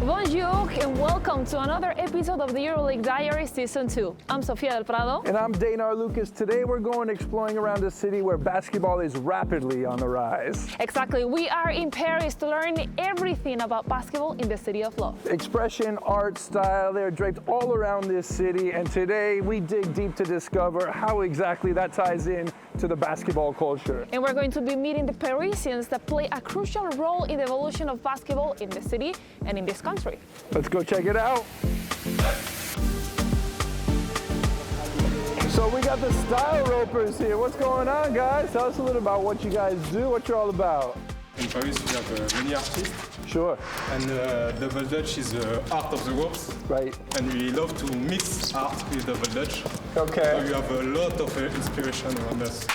Bonjour and welcome to another episode of the EuroLeague Diaries Season 2. I'm Sofia del Prado. And I'm Dane Arlauckas. Today we're going exploring around a city where basketball is rapidly on the rise. Exactly. We are in Paris to learn everything about basketball in the city of love. Expression, art, style, they're draped all around this city. And today we dig deep to discover how exactly that ties in to the basketball culture. And we're going to be meeting the Parisians that play a crucial role in the evolution of basketball in the city and in this country. Let's go check it out. So we got the Stylerers here. What's going on, guys? Tell us a little about what you guys do, what you're all about. In Paris, we have many artists. Sure. And double Dutch is the art of the ropes. Right. And we love to mix art with double Dutch. Okay. So you have a lot of inspiration around us.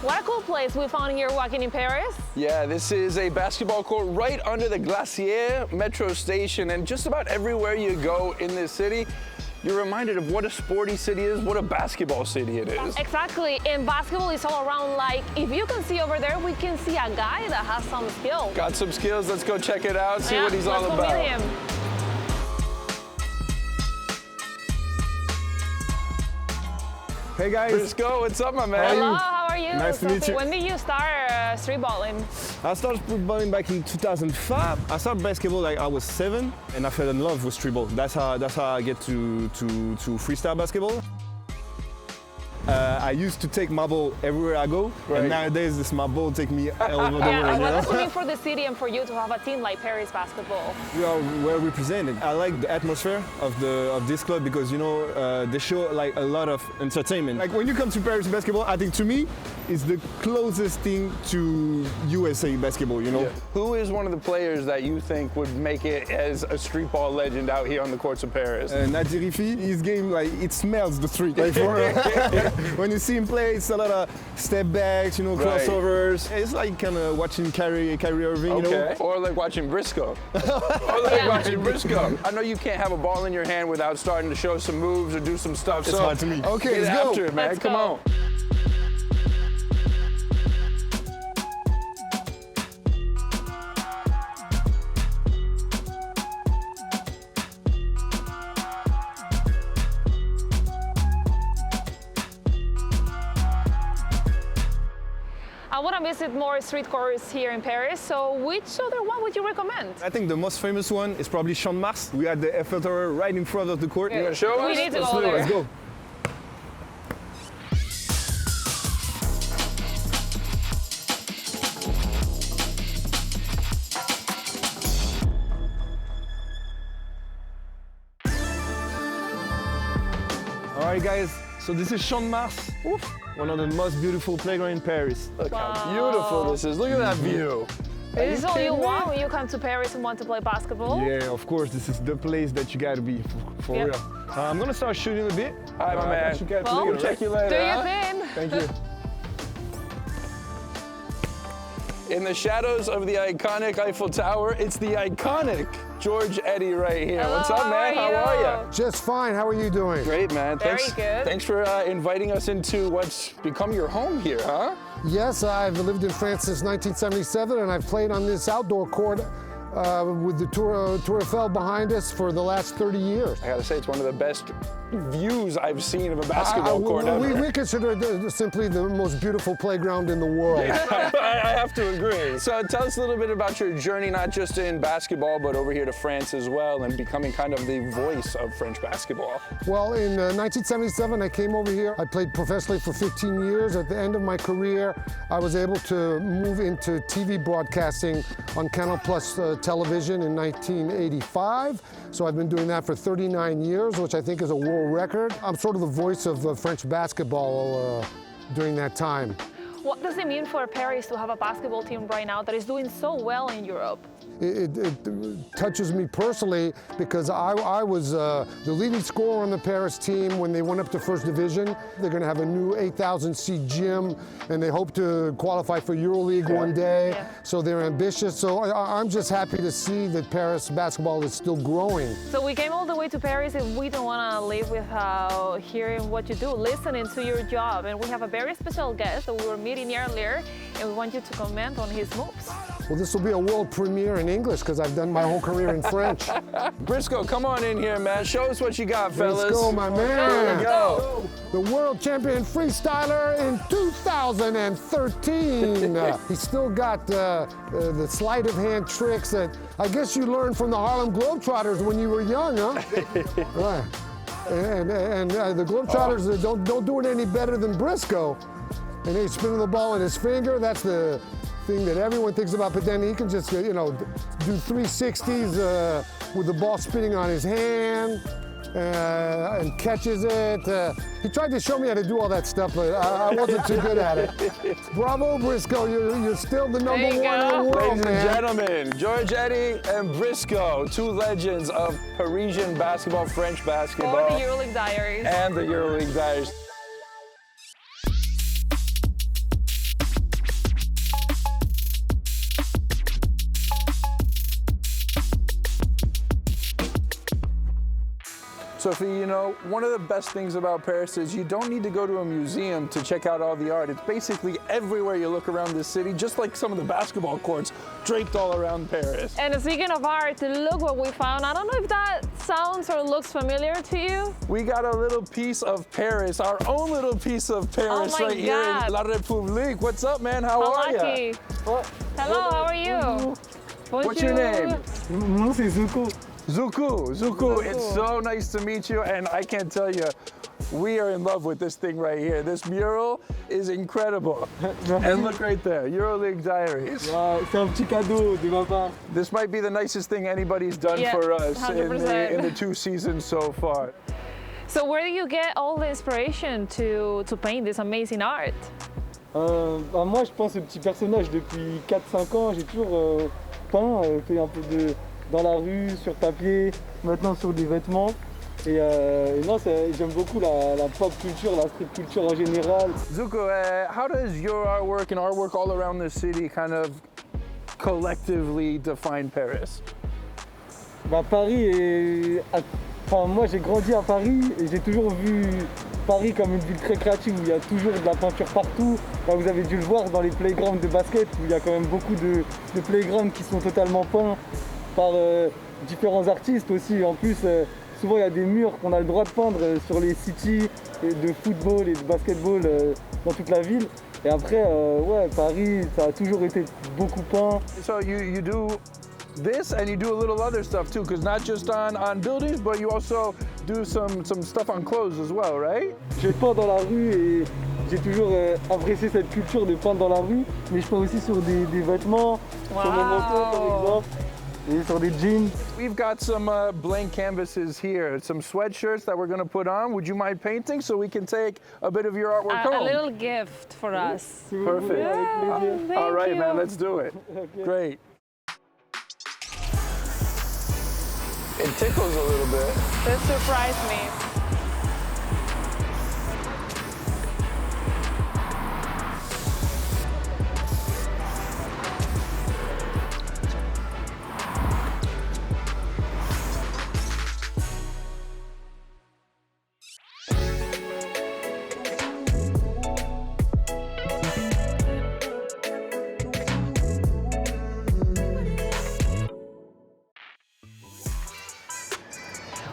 What a cool place we found here walking in Paris. Yeah, this is a basketball court right under the Glacier metro station, and just about everywhere you go in this city, you're reminded of what a sporty city is, what a basketball city it is. Exactly, and basketball is all around. Like, if you can see over there, we can see a guy that has some skill. Got some skills, let's go check it out, see what he's all let's go about. meet him. Hey guys. Briso, what's up, my man? Hello, how are you? Nice to meet you. When did you start street balling? I started footballing back in 2005. I started basketball like I was 7, and I fell in love with street ball. That's how I get to freestyle basketball. I used to take my ball everywhere I go, Right. and nowadays this my ball take me all over the Yeah, world. what does it mean for the city and for you to have a team like Paris Basketball? We are well represented. I like the atmosphere of this club because they show like a lot of entertainment. Like when you come to Paris basketball, I think to me it's the closest thing to USA basketball. Yeah. Who is one of the players that you think would make it as a street ball legend out here on the courts of Paris? Nadirifi, his game, like, it smells the street. Like, when you see him play, it's a lot of step backs, crossovers. It's like kind of watching Kyrie Irving, Okay. Or like watching Briso. Or like watching Briso. I know you can't have a ball in your hand without starting to show some moves or do some stuff. It's hard to me. Okay, Get let's after go. it, man. Let's Come go. on. I want to visit more street courts here in Paris, so which other one would you recommend? I think the most famous one is probably Champ de Mars. We had the Eiffel Tower right in front of the court. You gonna show We us? need to Let's go do it, there. let's go. All right, guys. So this is Champ de Mars. Oof. One of the most beautiful playgrounds in Paris. Look how beautiful this is. Look at that view. Is this all you kidding me? want when you come to Paris and want to play basketball? Yeah, of course. This is the place that you gotta be for Yep. real. I'm gonna start shooting a bit. All right, my man. Well, We'll check you later. Do your huh? thing. Thank you. In the shadows of the iconic Eiffel Tower, it's the iconic George Eddy right here. Hello, What's up, man? How are you? Just fine. How are you doing? Great, man. Very Thanks. good. Thanks for inviting us into what's become your home here, huh? Yes, I've lived in France since 1977, and I've played on this outdoor court with the Tour Eiffel behind us for the last 30 years. I gotta say, it's one of the best views I've seen of a basketball court ever. We consider it simply the most beautiful playground in the world. I have to agree. So tell us a little bit about your journey, not just in basketball, but over here to France as well, and becoming kind of the voice of French basketball. Well, in 1977, I came over here. I played professionally for 15 years. At the end of my career, I was able to move into TV broadcasting on Canal Plus television in 1985. So I've been doing that for 39 years, which I think is a world record. I'm sort of the voice of French basketball during that time. What does it mean for Paris to have a basketball team right now that is doing so well in Europe? It touches me personally because I was the leading scorer on the Paris team when they went up to First Division. They're going to have a new 8,000-seat gym, and they hope to qualify for EuroLeague one day. Yeah. So they're ambitious. So I'm just happy to see that Paris basketball is still growing. So we came all the way to Paris and we don't want to leave without hearing what you do, listening to your job. And we have a very special guest that we were meeting earlier, and we want you to comment on his moves. Well, this will be a world premiere in English because I've done my whole career in French. Briso, come on in here, man. Show us what you got, fellas. Let's go, my man. Let's go. The world champion freestyler in 2013. He's still got the sleight of hand tricks that I guess you learned from the Harlem Globetrotters when you were young, huh? Right. And the Globetrotters don't do it any better than Briso. And he's spinning the ball in his finger. That's the thing that everyone thinks about, but then he can just, do 360s with the ball spinning on his hand and catches it. He tried to show me how to do all that stuff, but I wasn't too good at it. Bravo, Briso, you're still the number one in the world, Ladies man. and gentlemen, George Eddy and Briso, two legends of Parisian basketball, French basketball. Or the EuroLeague Diaries. And the EuroLeague Diaries. Sofia, one of the best things about Paris is you don't need to go to a museum to check out all the art. It's basically everywhere you look around this city, just like some of the basketball courts draped all around Paris. And speaking of art, look what we found. I don't know if that sounds or looks familiar to you. We got a little piece of Paris, our own little piece of Paris Oh my right here God. in La République. What's up, man? How are lucky. you? Hello, how are you? What's your name? Mon nom c'est Zeko. Zuku, it's so nice to meet you, and I can't tell you, we are in love with this thing right here. This mural is incredible. And look right there, EuroLeague Diaries. C'est un petit cadeau de ma part. This might be the nicest thing anybody's done Yeah, for us 100%. in the 2 seasons so far. So where do you get all the inspiration to paint this amazing art? Moi, je pense ce petit personnage depuis 4-5 ans. J'ai toujours peint, fait un peu dans la rue, sur papier, maintenant sur des vêtements. Et non, j'aime beaucoup la pop culture, la street culture en général. Zuko, how does your artwork and artwork all around the city kind of collectively define Paris? Paris est... Enfin, moi, j'ai grandi à Paris et j'ai toujours vu Paris comme une ville très créative où il y a toujours de la peinture partout. Là, vous avez dû le voir dans les playgrounds de basket où il y a quand même beaucoup de playgrounds qui sont totalement peints par différents artistes aussi. En plus, souvent il y a des murs qu'on a le droit de peindre sur les cities de football et de basketball dans toute la ville. Et après, ouais, Paris, ça a toujours été beaucoup peint. So you do this and you do a little other stuff too, because not just on buildings, but you also do some stuff on clothes as well, right? Je peins dans la rue et j'ai toujours apprécié cette culture de peindre dans la rue, mais je peins aussi sur des vêtements, sur mon manteau par exemple. Et sur des jeans. We've got some blank canvases here, some sweatshirts that we're going to put on. Would you mind painting so we can take a bit of your artwork home? A little gift for us. Perfect. Yeah, All right, thank man, you. let's do it. Okay. Great. It tickles a little bit. This surprised me.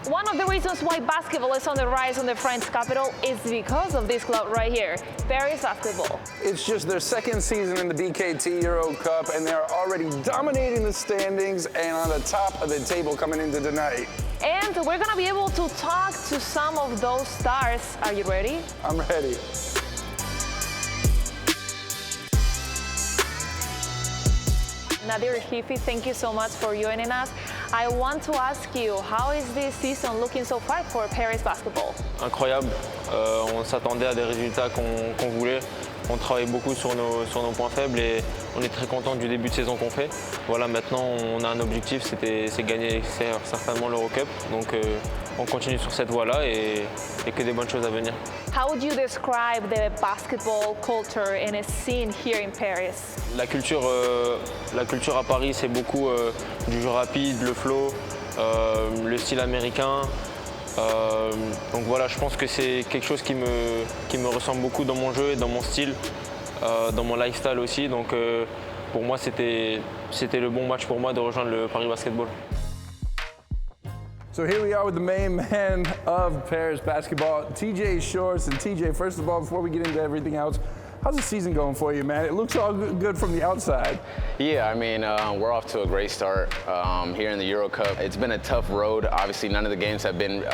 One of the reasons why basketball is on the rise in the French capital is because of this club right here, Paris Basketball. It's just their second season in the BKT EuroCup, and they're already dominating the standings and on the top of the table coming into tonight. And we're gonna be able to talk to some of those stars. Are you ready? I'm ready. Nadir Hifi, thank you so much for joining us. I want to ask you, how is this season looking so far for Paris basketball? Incroyable, on s'attendait à des résultats qu'on voulait. On travaille beaucoup sur nos points faibles et on est très content du début de saison qu'on fait. Voilà, maintenant on a un objectif, c'est gagner certainement l'EuroCup. Donc on continue sur cette voie-là et que des bonnes choses à venir. How would you describe the basketball culture and its scene here in Paris? La culture à Paris, c'est beaucoup du jeu rapide, le flow, le style américain. Donc voilà, je pense que c'est quelque chose qui me ressemble beaucoup dans mon jeu et dans mon style, dans mon lifestyle aussi. Donc pour moi, c'était le bon match pour moi de rejoindre le Paris Basketball. So here we are with the main man of Paris basketball, TJ Shorts. And TJ, first of all, before we get into everything else, how's the season going for you, man? It looks all good from the outside. Yeah, I mean, we're off to a great start here in the EuroCup. It's been a tough road. Obviously, none of the games have been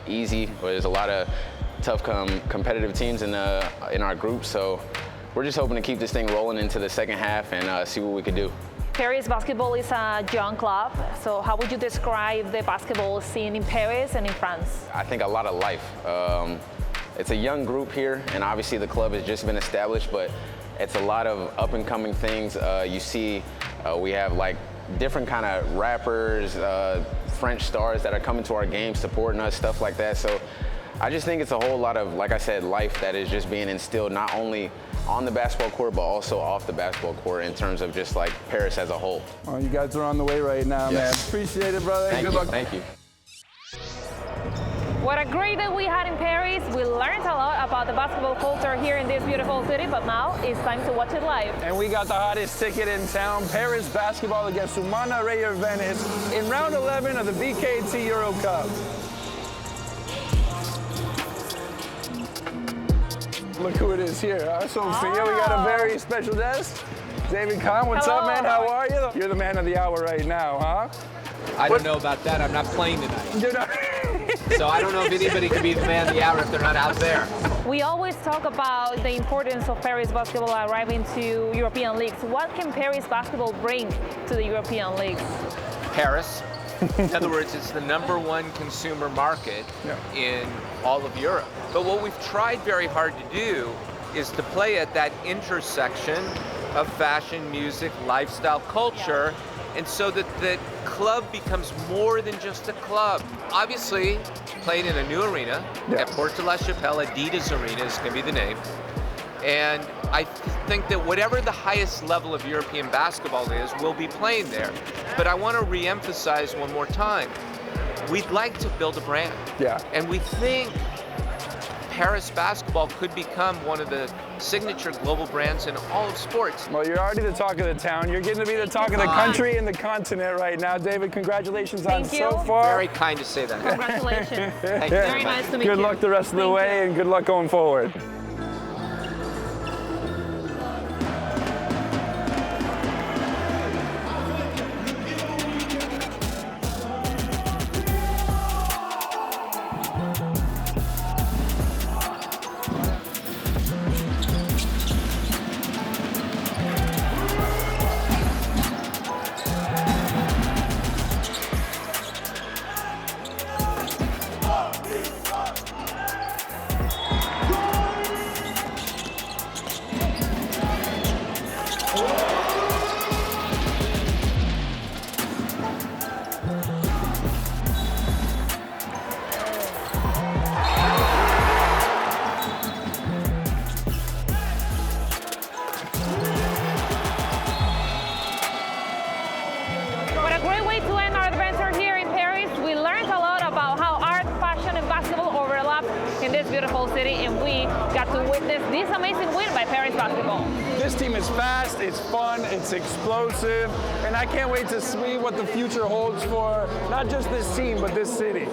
easy. There's a lot of tough competitive teams in our group, so we're just hoping to keep this thing rolling into the second half and see what we can do. Paris basketball is a young club, so how would you describe the basketball scene in Paris and in France? I think a lot of life. It's a young group here, and obviously the club has just been established, but it's a lot of up-and-coming things. You see, we have like different kind of rappers, French stars that are coming to our games, supporting us, stuff like that. So I just think it's a whole lot of, like I said, life that is just being instilled not only on the basketball court, but also off the basketball court in terms of just like Paris as a whole. Well, you guys are on the way right now, man. Appreciate it, brother. Thank Good you. luck. Thank you. What a great day we had in Paris. We learned a lot about the basketball culture here in this beautiful city, but now it's time to watch it live. And we got the hottest ticket in town, Paris basketball against Umana Rayer Venice in round 11 of the BKT EuroCup. Look who it is here, huh? Sofia, we got a very special guest. David Kahn, what's up, man? How are you? You're the man of the hour right now, huh? I don't know about that. I'm not playing tonight. You're not. So I don't know if anybody can be the man of the hour if they're not out there. We always talk about the importance of Paris basketball arriving to European leagues. What can Paris basketball bring to the European leagues? Paris. In other words, it's the #1 consumer market in all of Europe. But what we've tried very hard to do is to play at that intersection of fashion, music, lifestyle, culture, and so that the club becomes more than just a club. Obviously, playing in a new arena at Porte de la Chapelle, Adidas Arena is going to be the name. And I think that whatever the highest level of European basketball is, we'll be playing there. But I want to re-emphasize one more time, we'd like to build a brand. Yeah. And we think Paris basketball could become one of the signature global brands in all of sports. Well, you're already the talk of the town. You're getting to be the talk of the country and the continent right now. David, congratulations on so far. Very kind to say that. Congratulations. Thank you Very nice to meet you. Good luck the rest of the way and good luck going forward. in this beautiful city, and we got to witness this amazing win by Paris basketball. This team is fast, it's fun, it's explosive, and I can't wait to see what the future holds for not just this team, but this city.